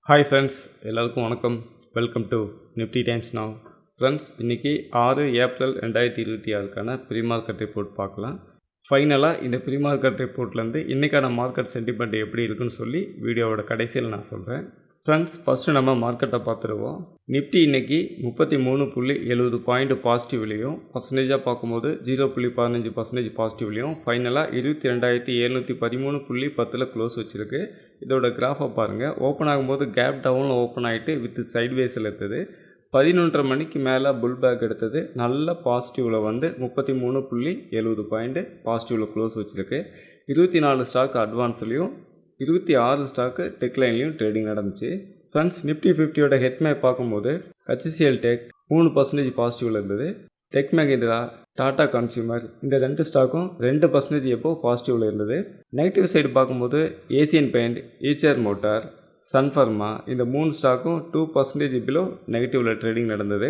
Hi friends, எல்லாருக்கும் வணக்கம். Welcome to Nifty times now. Friends, இன்றைக்கி 6 ஏப்ரல் 2026க்கான ப்ரீ மார்க்கெட் ரிப்போர்ட் பார்க்கலாம். ஃபைனலாக இந்த ப்ரீ மார்க்கெட் ரிப்போர்ட்லேருந்து இன்றைக்கான மார்க்கெட் சென்டிமெண்ட் எப்படி இருக்குன்னு சொல்லி வீடியோவோட கடைசியில் நான் சொல்கிறேன். ஃப்ரெண்ட்ஸ், ஃபஸ்ட்டு நம்ம மார்க்கெட்டை பார்த்துருவோம். நிஃப்டி இன்றைக்கி 33.70 பாயிண்ட் பாசிட்டிவ்லையும், பர்சன்டேஜாக பார்க்கும்போது 0.15% பாசிட்டிவ்லையும், ஃபைனலாக 22,713.10 க்ளோஸ் வச்சுருக்கு. இதோட கிராஃபை பாருங்கள். ஓப்பன் ஆகும்போது கேப் டவுனில் ஓப்பன் ஆகிட்டு வித் சைட்வேஸில் எடுத்தது. 11:30 மணிக்கு மேலே புல் பேக் எடுத்தது. நல்ல பாசிட்டிவில் வந்து 33.70 பாயிண்ட் பாசிட்டிவில் க்ளோஸ் வச்சுருக்கு. 24 ஸ்டாக் அட்வான்ஸ்லையும் 26 ஸ்டாக்கு டெக்லைன்லையும் ட்ரேடிங் நடந்துச்சு. ஃப்ரெண்ட்ஸ், நிஃப்டி 50யோட ஹெட்மேப் பார்க்கும்போது HCL டெக் 3% பாசிட்டிவில் இருந்தது. டெக் மஹிந்திரா, டாடா கன்சியூமர் இந்த 2 ஸ்டாக்கும் 2% எப்போ பாசிட்டிவில் இருந்தது. நெகட்டிவ் சைடு பார்க்கும்போது ஏசியன் பெயிண்ட், ஈச்சர் மோட்டார், சன்ஃபர்மா இந்த 3 ஸ்டாக்கும் 2% பிலோ நெகட்டிவில் ட்ரேடிங் நடந்தது.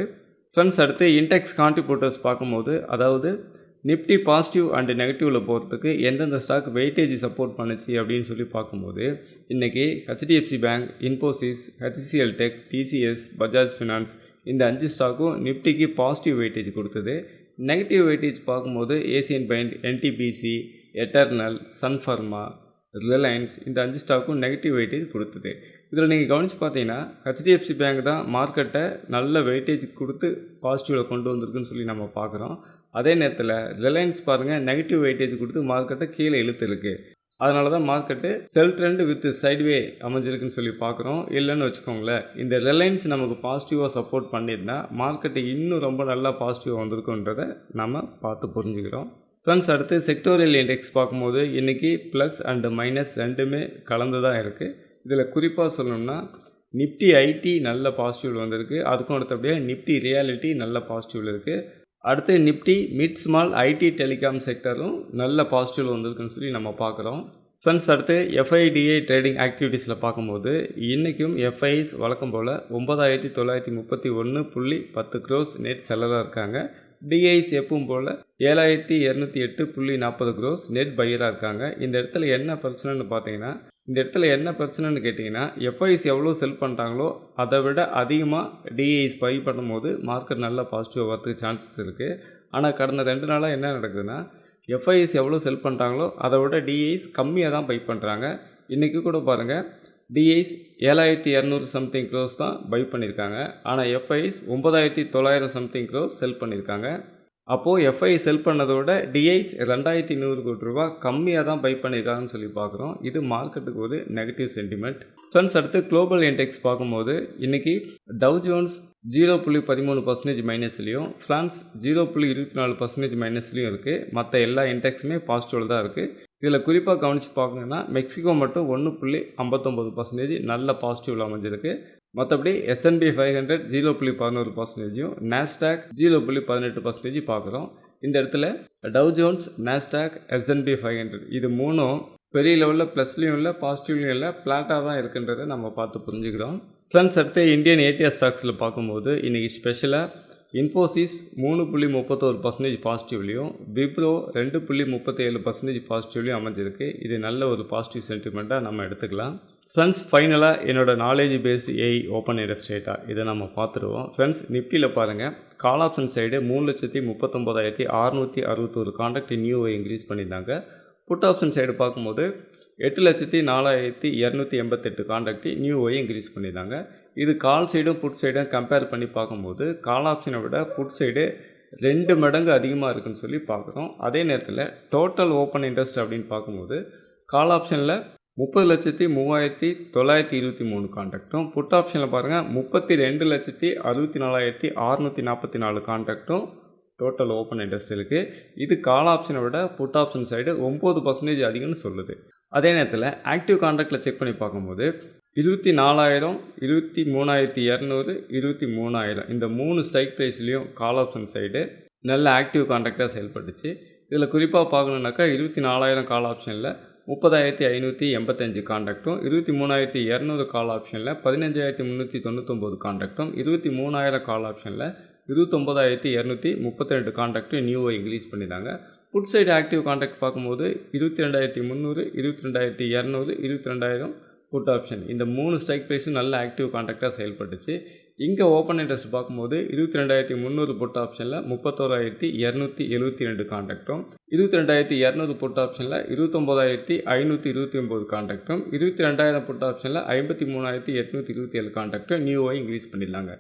ஃப்ரெண்ட்ஸ், அடுத்து இன்டெக்ஸ் கான்ட்ரிபியூட்டர்ஸ் பார்க்கும்போது, அதாவது நிஃப்டி பாசிட்டிவ் அண்ட் நெகட்டிவில் போகிறதுக்கு எந்தெந்த ஸ்டாக் வெயிட்டேஜ் சப்போர்ட் பண்ணுச்சு அப்படின்னு சொல்லி பார்க்கும்போது, இன்றைக்கி HDFC bank, Infosys, HCL tech, TCS, Bajaj finance இந்த 5 ஸ்டாக்கும் நிஃப்டிக்கு பாசிட்டிவ் வெயிட்டேஜ் கொடுத்தது. நெகட்டிவ் வெயிட்டேஜ் பார்க்கும்போது Asian paint, NTPC, eternal, சன்ஃபர்மா, Reliance இந்த 5 ஸ்டாக்கும் நெகட்டிவ் வெயிட்டேஜ் கொடுத்தது. இதில் நீங்கள் கவனித்து பார்த்தீங்கன்னா HDFC பேங்க் தான் மார்க்கெட்டை நல்ல வெயிட்டேஜ் கொடுத்து பாசிட்டிவில் கொண்டு வந்திருக்குன்னு சொல்லி நம்ம பார்க்குறோம். அதே நேரத்தில் ரிலையன்ஸ் பாருங்கள், நெகட்டிவ் வெயிட்டேஜ் கொடுத்து மார்க்கெட்டை கீழே இழுத்துருக்கு. அதனால தான் market sell trend with sideway அமைஞ்சிருக்குன்னு சொல்லி பார்க்குறோம். இல்லைன்னு வச்சுக்கோங்களேன், இந்த ரிலையன்ஸ் நமக்கு பாசிட்டிவாக சப்போர்ட் பண்ணியிருந்தால் மார்க்கெட்டு இன்னும் ரொம்ப நல்லா பாசிட்டிவாக வந்திருக்குன்றதை நம்ம பார்த்து புரிஞ்சுக்கிறோம். ஃப்ரெண்ட்ஸ், அடுத்து செக்டோரியல் இண்டெக்ஸ் பார்க்கும்போது இன்றைக்கி ப்ளஸ் அண்டு மைனஸ் ரெண்டுமே கலந்து தான் இருக்குது. இதில் குறிப்பாக சொல்லணும்னா நிஃப்டி ஐடி நல்ல பாசிட்டிவில் வந்திருக்கு. அதுக்கும் அடுத்தபடியாக நிஃப்டி ரியாலிட்டி நல்ல பாசிட்டிவில் இருக்குது. அடுத்து Nifty mid small IT telecom செக்டரும் நல்ல பாசிட்டிவில் வந்திருக்குன்னு சொல்லி நம்ம பார்க்குறோம். ஃப்ரெண்ட்ஸ், அடுத்து FIDA ட்ரேடிங் ஆக்டிவிட்டீஸில் பார்க்கும்போது இன்றைக்கும் FIs வழக்கம் போல் 9,931.10 க்ரோஸ் நெட் செல்லராக இருக்காங்க. DIs எப்பவும் போல் 7,208.40 க்ரோஸ் நெட் பையராக இருக்காங்க. இந்த இடத்துல என்ன பிரச்சனைன்னு கேட்டிங்கன்னா FIs எவ்வளோ செல் பண்ணுறாங்களோ அதை விட அதிகமாக DIs பை பண்ணும்போது மார்க்கெட் நல்லா பாசிட்டிவாக வரதுக்கு சான்சஸ் இருக்குது. ஆனால் கடந்த 2 நாளாக என்ன நடக்குதுன்னா, FIs எவ்வளோ செல் பண்ணுறாங்களோ அதை விட DIs கம்மியாக தான் பை பண்ணுறாங்க. இன்றைக்கி கூட பாருங்கள், DIs 7,200 சம்திங் க்ரோஸ் தான் பை பண்ணியிருக்காங்க. ஆனால் FIs 9,900 சம்திங் க்ரோஸ் செல் பண்ணியிருக்காங்க. அப்போது FI செல் பண்ணதோட DIs 2,100 கோடி ரூபா கம்மியாக தான் பை பண்ணியிருக்காங்கன்னு சொல்லி பார்க்குறோம். இது மார்க்கெட்டுக்கு ஒரு நெகட்டிவ் சென்டிமெண்ட். ஃப்ரெண்ட்ஸ், அடுத்து குளோபல் இண்டெக்ஸ் பார்க்கும்போது இன்றைக்கி டவ் ஜோன்ஸ் 0.13% மைனஸ்லையும், ஃப்ரான்ஸ் 0.24% மைனஸ்லையும் இருக்குது. மற்ற எல்லா இண்டெக்ஸுமே பாசிட்டிவில் தான் இருக்குது. இதில் குறிப்பாக கவனித்து பார்க்கணுன்னா மெக்சிகோ மட்டும் 1.59% நல்ல பாசிட்டிவில் அமைஞ்சிருக்கு. மற்றபடி S&P 500 0.11%, நாஸ்டாக் 0.18% பார்க்குறோம். இந்த இடத்துல டவ் ஜோன்ஸ், நாஸ்டாக், S&P 500 இது மூணும் பெரிய லெவலில் ப்ளஸ்லையும் இல்லை பாசிட்டிவ்லையும் இல்லை, ஃப்ளாட்டாக தான் இருக்குன்றதை நம்ம பார்த்து புரிஞ்சுக்கிறோம். ஃப்ரெண்ட்ஸ், அடுத்து இந்தியன் ATR ஸ்டாக்ஸில் பார்க்கும்போது இன்றைக்கி ஸ்பெஷலாக இன்ஃபோசிஸ் 3.31% பாசிட்டிவ்லையும், விப்ரோ 2.37% பாசிட்டிவ்லையும் அமைஞ்சிருக்கு. இது நல்ல ஒரு பாசிட்டிவ் சென்டிமெண்ட்டாக நம்ம எடுத்துக்கலாம். ஃப்ரெண்ட்ஸ், ஃபைனலாக என்னோட knowledge based AI open interest ரேட்டா இதை நம்ம பார்த்துருவோம். ஃப்ரெண்ட்ஸ், நிஃப்டியில் பாருங்கள், கால் ஆப்ஷன் சைடு 3,39,661 கான்ட்ராக்ட் நியூவை இன்க்ரீஸ் பண்ணியிருந்தாங்க. புட் ஆப்ஷன் சைடு பார்க்கும்போது 8,04,288 கான்ட்ராக்ட் நியூவை இன்க்ரீஸ் பண்ணியிருந்தாங்க. இது கால் சைடும் புட் சைடும் கம்பேர் பண்ணி பார்க்கும்போது கால் ஆப்ஷனை விட புட் சைடு 2 மடங்கு அதிகமாக இருக்குன்னு சொல்லி பார்க்குறோம். அதே நேரத்தில் டோட்டல் ஓப்பன் இன்ட்ரெஸ்ட் அப்படின்னு பார்க்கும்போது கால் ஆப்ஷனில் 30,03,923 கான்ட்ராக்டும், புட் ஆப்ஷனில் பாருங்கள் 32,64,644 கான்ட்ராக்டும் டோட்டல் ஓப்பன் இன்ட்ரெஸ்ட் இருக்குது. இது கால் ஆப்ஷனை விட புட் ஆப்ஷன் சைடு 9% அதிகம்னு சொல்லுது. அதே நேரத்தில் ஆக்டிவ் கான்ட்ராக்டில் செக் பண்ணி பார்க்கும்போது 24,000, 23,200, 23,000 இந்த 3 ஸ்ட்ரைக் ப்ரைஸ்லேயும் கால் ஆப்ஷன் சைடு நல்ல ஆக்டிவ் கான்ட்ராக்டாக செயல்பட்டுச்சு. இதில் குறிப்பாக பார்க்கணுன்னாக்கா 24,000 கால் ஆப்ஷனில் 30,585 கான்ட்ராக்டும், 23,200 கால் ஆப்ஷனில் 15,399 கான்ட்ராக்டும், 23,000 கால் ஆப்ஷனில் 29,232 கான்ட்ராக்டும் நியூவை இன்க்ரீஸ் பண்ணியிருந்தாங்க. புட் சைடு ஆக்டிவ் கான்ட்ராக்ட் பார்க்கும்போது 22,300, 22,200, 22,000 புட் ஆப்ஷன் இந்த 3 ஸ்ட்ரைக் ப்ரைஸும் நல்ல ஆக்டிவ் கான்ட்ராக்டாக செயல்பட்டுச்சு. இங்கே ஓப்பன் இன்ட்ரெஸ்ட் பார்க்கும்போது 22,300 புட் ஆப்ஷனில் 31,272 கான்ட்ராக்டும், 22,200 புட் ஆப்ஷனில் 29,529 கான்ட்ராக்டும், 22,000 புட் ஆப்ஷனில் 53,827 கான்ட்ராக்டும் நியூவை இன்க்ரீஸ் பண்ணிடலாங்க.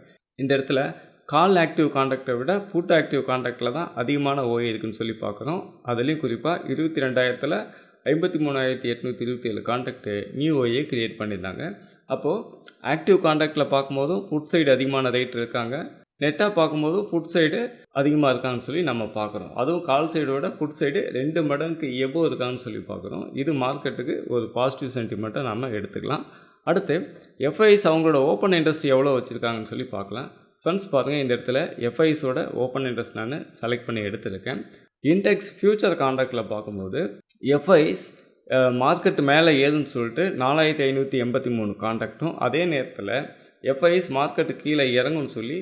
இந்த இடத்துல கால் ஆக்டிவ் கான்ட்ராக்டை விட புட் ஆக்டிவ் கான்ட்ராக்டில் தான் அதிகமான ஓஏ இருக்குன்னு சொல்லி பார்க்குறோம். அதுலேயும் குறிப்பாக 22,000 53,827 கான்ட்ராக்ட் நியூ ஓஏ கிரியேட் பண்ணியிருந்தாங்க. அப்போது ஆக்டிவ் கான்ட்ராக்டில் பார்க்கும்போதும் புட் சைடு அதிகமான ரேட் இருக்காங்க, நெட்டாக பார்க்கும்போது புட் சைடு அதிகமாக இருக்காங்கன்னு சொல்லி நம்ம பார்க்குறோம். அதுவும் கால் சைடோட புட் சைடு 2 மடங்கு எபோ இருக்காங்கன்னு சொல்லி பார்க்குறோம். இது மார்க்கெட்டுக்கு ஒரு பாசிட்டிவ் சென்டிமெண்ட்டை நம்ம எடுத்துக்கலாம். அடுத்து எஃப்ஐஸ் அவங்களோட ஓப்பன் இன்ட்ரெஸ்ட் எவ்வளோ வச்சுருக்காங்கன்னு சொல்லி பார்க்கலாம். ஃப்ரெண்ட்ஸ் பாருங்கள், இந்த இடத்துல எஃப்ஐஸோட ஓப்பன் இன்ட்ரெஸ்ட் நான் செலக்ட் பண்ணி எடுத்துருக்கேன். இன்டெக்ஸ் ஃபியூச்சர் கான்ட்ராக்டில் பார்க்கும்போது எஃப்ஐஸ் மார்க்கெட் மேலே ஏதுன்னு சொல்லிட்டு 4,583 கான்ட்ராக்டும், அதே நேரத்தில் எஃப்ஐஸ் மார்க்கெட்டு கீழே இறங்குன்னு சொல்லி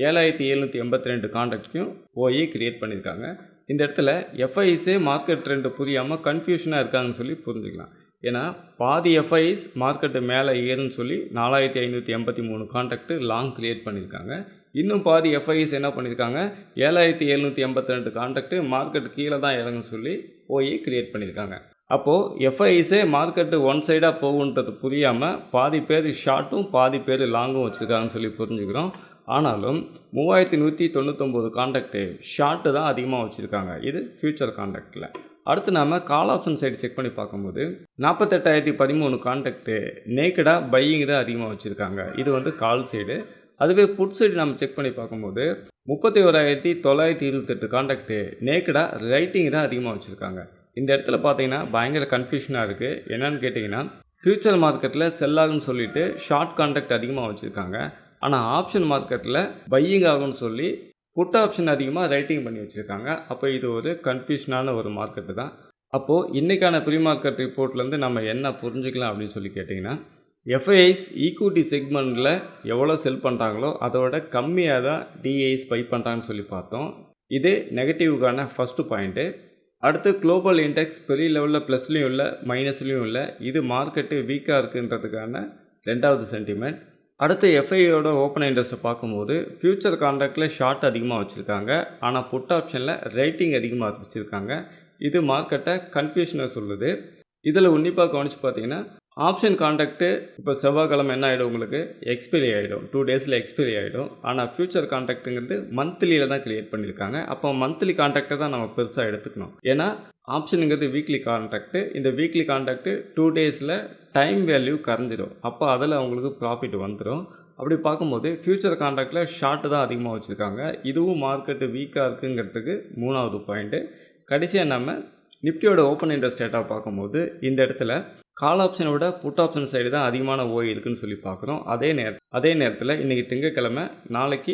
7,782 கான்ட்ராக்டையும் ஓஏ கிரியேட் பண்ணியிருக்காங்க. இந்த இடத்துல எஃப்ஐஸே மார்க்கெட் ட்ரெண்டு புரியாமல் கன்ஃபியூஷனாக இருக்காங்கன்னு சொல்லி புரிஞ்சுக்கலாம். ஏன்னா பாதி எஃப்ஐஸ் மார்க்கெட்டு மேலே ஏறுன்னு சொல்லி 4,583 கான்ட்ராக்ட் லாங் கிரியேட் பண்ணியிருக்காங்க. இன்னும் பாதி எஃப்ஐஸ் என்ன பண்ணியிருக்காங்க, 7,782 கான்ட்ராக்ட் மார்க்கெட்டு கீழே தான் இறங்குன்னு சொல்லி ஓஏ கிரியேட் பண்ணியிருக்காங்க. அப்போது எஃப்ஐஸே மார்க்கெட்டு ஒன் சைடாக போகுன்றது புரியாமல் பாதி பேர் ஷார்ட்டும் பாதி பேர் லாங்கும் வச்சுருக்காங்கன்னு சொல்லி புரிஞ்சுக்கிறோம். ஆனாலும் 3,199 கான்ட்ராக்டு ஷார்ட்டு தான் அதிகமாக வச்சுருக்காங்க. இது ஃபியூச்சர் கான்ட்ராக்டில். அடுத்து நாம் கால் ஆப்ஷன் சைடு செக் பண்ணி பார்க்கும்போது 48,013 கான்ட்ராக்டு நேக்கடாக பையிங் தான் அதிகமாக வச்சுருக்காங்க. இது வந்து கால் சைடு. அதுவே புட் சைடு நம்ம செக் பண்ணி பார்க்கும்போது 31,928 கான்ட்ராக்டு நேக்கடாக ரைட்டிங் தான் அதிகமாக வச்சுருக்காங்க. இந்த இடத்துல பார்த்தீங்கன்னா பயங்கர கன்ஃபியூஷனாக இருக்குது. என்னென்னு கேட்டிங்கன்னா, ஃபியூச்சர் மார்க்கெட்டில் செல் ஆகுன்னு சொல்லிட்டு ஷார்ட் கான்ட்ராக்ட் அதிகமாக வச்சுருக்காங்க. ஆனால் ஆப்ஷன் மார்க்கெட்டில் பையிங் ஆகும்னு சொல்லி புட் ஆப்ஷன் அதிகமாக ரைட்டிங் பண்ணி வச்சுருக்காங்க. அப்போ இது ஒரு கன்ஃபியூஷனான ஒரு மார்க்கெட்டு தான். அப்போது இன்றைக்கான ப்ரீ மார்க்கெட் ரிப்போர்ட்லேருந்து நம்ம என்ன புரிஞ்சுக்கலாம் அப்படின்னு சொல்லி கேட்டிங்கன்னா, எஃப்ஐஐஸ் ஈக்விட்டி செக்மெண்ட்டில் எவ்வளோ செல் பண்ணுறாங்களோ அதோட கம்மியாக தான் டிஐஸ் பை பண்ணுறாங்கன்னு சொல்லி பார்த்தோம். இது நெகட்டிவுக்கான ஃபஸ்ட்டு பாயிண்ட்டு. அடுத்து குளோபல் இண்டெக்ஸ் பெரிய லெவலில் ப்ளஸ்லேயும் இல்லை மைனஸ்லேயும் இல்லை. இது மார்க்கெட்டு வீக்காக இருக்குன்றதுக்கான ரெண்டாவது சென்டிமெண்ட். அடுத்து எஃப்ஐயோட ஓப்பன் இன்ட்ரெஸ்ட்டை பார்க்கும்போது ஃபியூச்சர் கான்ட்ராக்டில் ஷார்ட் அதிகமாக வச்சுருக்காங்க, ஆனால் புட் ஆப்ஷனில் ரைட்டிங் அதிகமாக வச்சுருக்காங்க. இது மார்க்கெட்டை கன்ஃபியூஷனை சொல்லுது. இதில் உன்னிப்பாக கவனித்து பார்த்தீங்கன்னா, ஆப்ஷன் கான்ட்ராக்ட்டு இப்போ செவ்வாய்க்கிழமை என்ன ஆகிடும், உங்களுக்கு எக்ஸ்பைரி ஆகிடும், 2 டேஸில் எக்ஸ்பைரி ஆகிடும். ஆனால் ஃபியூச்சர் கான்ட்ராக்ட்டுங்கிறது மந்த்லியில் தான் கிரியேட் பண்ணியிருக்காங்க. அப்போ மந்த்லி கான்ட்ராக்டை தான் நம்ம பெருசாக எடுத்துக்கணும். ஏன்னா ஆப்ஷனுங்கிறது வீக்லி கான்ட்ராக்ட்டு. இந்த வீக்லி கான்ட்ராக்ட்டு 2 டேஸில் டைம் வேல்யூ கரைஞ்சிடும். அப்போ அதில் அவங்களுக்கு ப்ராஃபிட் வந்துடும். அப்படி பார்க்கும்போது ஃபியூச்சர் கான்ட்ராக்டில் ஷார்ட்டு தான் அதிகமாக வச்சுருக்காங்க. இதுவும் மார்க்கெட்டு வீக்காக இருக்குங்கிறதுக்கு 3வது பாயிண்ட்டு. கடைசியாக நம்ம நிஃப்டியோட ஓப்பன் இன்ட்ரெஸ்ட் டேட்டா பார்க்கும்போது இந்த இடத்துல கால் ஆப்ஷனை விட புட் ஆப்ஷன் சைடு தான் அதிகமான ஓய் இருக்குதுன்னு சொல்லி பார்க்குறோம். அதே நேரத்தில் இன்றைக்கி திங்கட்கிழமை, நாளைக்கு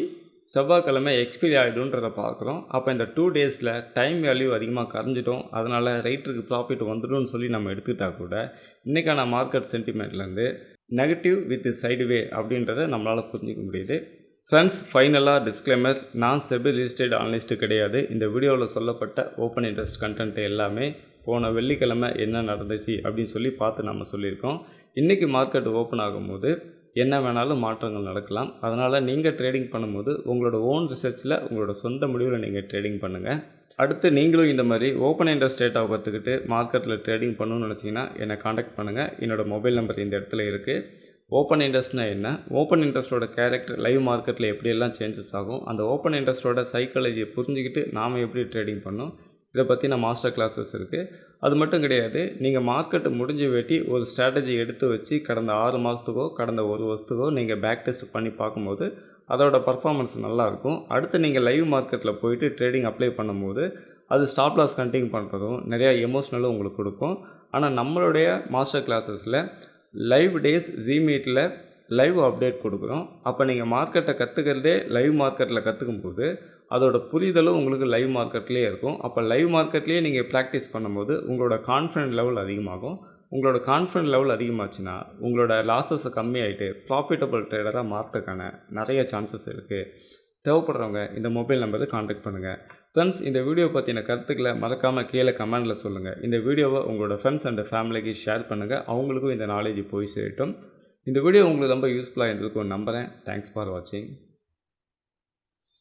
செவ்வாய்க்கிழமை எக்ஸ்பைரி ஆகிடும்ன்றதை பார்க்குறோம். அப்போ இந்த 2 டேஸில் டைம் வேல்யூ அதிகமாக கரைஞ்சிட்டோம், அதனால் ரைட்டருக்கு ப்ராஃபிட் வந்துடும்னு சொல்லி நம்ம எடுத்துக்கிட்டால் கூட இன்றைக்கான மார்க்கெட் சென்டிமெண்ட்லேருந்து நெகட்டிவ் வித் சைடுவே அப்படின்றத நம்மளால் புரிஞ்சிக்க முடியுது. ஃப்ரெண்ட்ஸ், ஃபைனலாக டிஸ்க்ளைமர், நான் செபி ரிஜிஸ்டர்ட் அனலிஸ்ட்டு கிடையாது. இந்த வீடியோவில் சொல்லப்பட்ட ஓப்பன் இன்ட்ரெஸ்ட் கண்டென்ட் எல்லாமே போன வெள்ளிக்கிழமை என்ன நடந்துச்சு அப்படின்னு சொல்லி பார்த்து நம்ம சொல்லியிருக்கோம். இன்றைக்கி மார்க்கெட் ஓப்பன் ஆகும்போது என்ன வேணாலும் மாற்றங்கள் நடக்கலாம். அதனால் நீங்கள் ட்ரேடிங் பண்ணும்போது உங்களோட ஓன் ரிசர்ச்சில் உங்களோட சொந்த முடிவில் நீங்கள் ட்ரேடிங் பண்ணுங்கள். அடுத்து நீங்களும் இந்த மாதிரி ஓப்பன் இன்ட்ரெஸ்ட் டேட்டாவை கற்றுக்கிட்டு மார்க்கெட்டில் ட்ரேடிங் பண்ணணும்னு நினச்சிங்கன்னா என்னை காண்டாக்ட் பண்ணுங்கள். என்னோடய மொபைல் நம்பர் இந்த இடத்துல இருக்குது. ஓப்பன் இன்ட்ரெஸ்ட்னா என்ன, ஓப்பன் இன்ட்ரெஸ்ட்டோட கேரக்டர் லைவ் மார்க்கெட்டில் எப்படியெல்லாம் சேஞ்சஸ் ஆகும், அந்த ஓப்பன் இன்ட்ரெஸ்ட்டோட சைக்காலஜியை புரிஞ்சுக்கிட்டு நாம் எப்படி ட்ரேடிங் பண்ணோம், இதை பற்றி நான் மாஸ்டர் கிளாஸஸ் இருக்குது. அது மட்டும் கிடையாது, நீங்கள் மார்க்கெட்டு முடிஞ்ச வேட்டி ஒரு ஸ்ட்ராட்டஜி எடுத்து வச்சு கடந்த 6 மாதத்துக்கோ கடந்த 1 வருஷத்துக்கோ நீங்கள் பேக் டெஸ்ட் பண்ணி பார்க்கும்போது அதோட பர்ஃபார்மன்ஸ் நல்லாயிருக்கும். அடுத்து நீங்கள் லைவ் மார்க்கெட்டில் போயிட்டு ட்ரேடிங் அப்ளை பண்ணும்போது அது ஸ்டாப் லாஸ் கண்டினியூ பண்ணுறதும் நிறையா எமோஷ்னலும் உங்களுக்கு கொடுக்கும். ஆனால் நம்மளுடைய மாஸ்டர் கிளாஸஸில் லைவ் டேஸ் ஜிமீட்டில் லைவ் அப்டேட் கொடுக்குறோம். அப்போ நீங்கள் மார்க்கெட்டை கற்றுக்கிறதே லைவ் மார்க்கெட்டில் கற்றுக்கும்போது அதோட புரிதலும் உங்களுக்கு லைவ் மார்க்கெட்லேயே இருக்கும். அப்போ லைவ் மார்க்கெட்லேயே நீங்கள் ப்ராக்டிஸ் பண்ணும்போது உங்களோட கான்ஃபிடென்ட் லெவல் அதிகமாகும். உங்களோட கான்ஃபிடென்ட் லெவல் அதிகமாச்சுன்னா உங்களோட லாஸஸை கம்மியாகிட்டு ப்ராஃபிட்டபிள் ட்ரேடராக மாற்றக்கான நிறைய சான்சஸ் இருக்குது. தேவைப்படுறவங்க இந்த மொபைல் நம்பருக்கு கான்டாக்ட் பண்ணுங்கள். ஃப்ரெண்ட்ஸ், இந்த வீடியோ பற்றின கருத்துக்களை மறக்காமல் கீழே கமெண்டில் சொல்லுங்கள். இந்த வீடியோவை உங்களோட ஃப்ரெண்ட்ஸ் அண்ட் ஃபேமிலிக்கு ஷேர் பண்ணுங்கள். அவங்களுக்கும் இந்த நாலேஜ் போய் சேரட்டும். இந்த வீடியோ உங்களுக்கு ரொம்ப யூஸ்ஃபுல்லாக இருந்திருக்கும்னு நம்புகிறேன். தேங்க்ஸ் ஃபார் வாட்சிங்.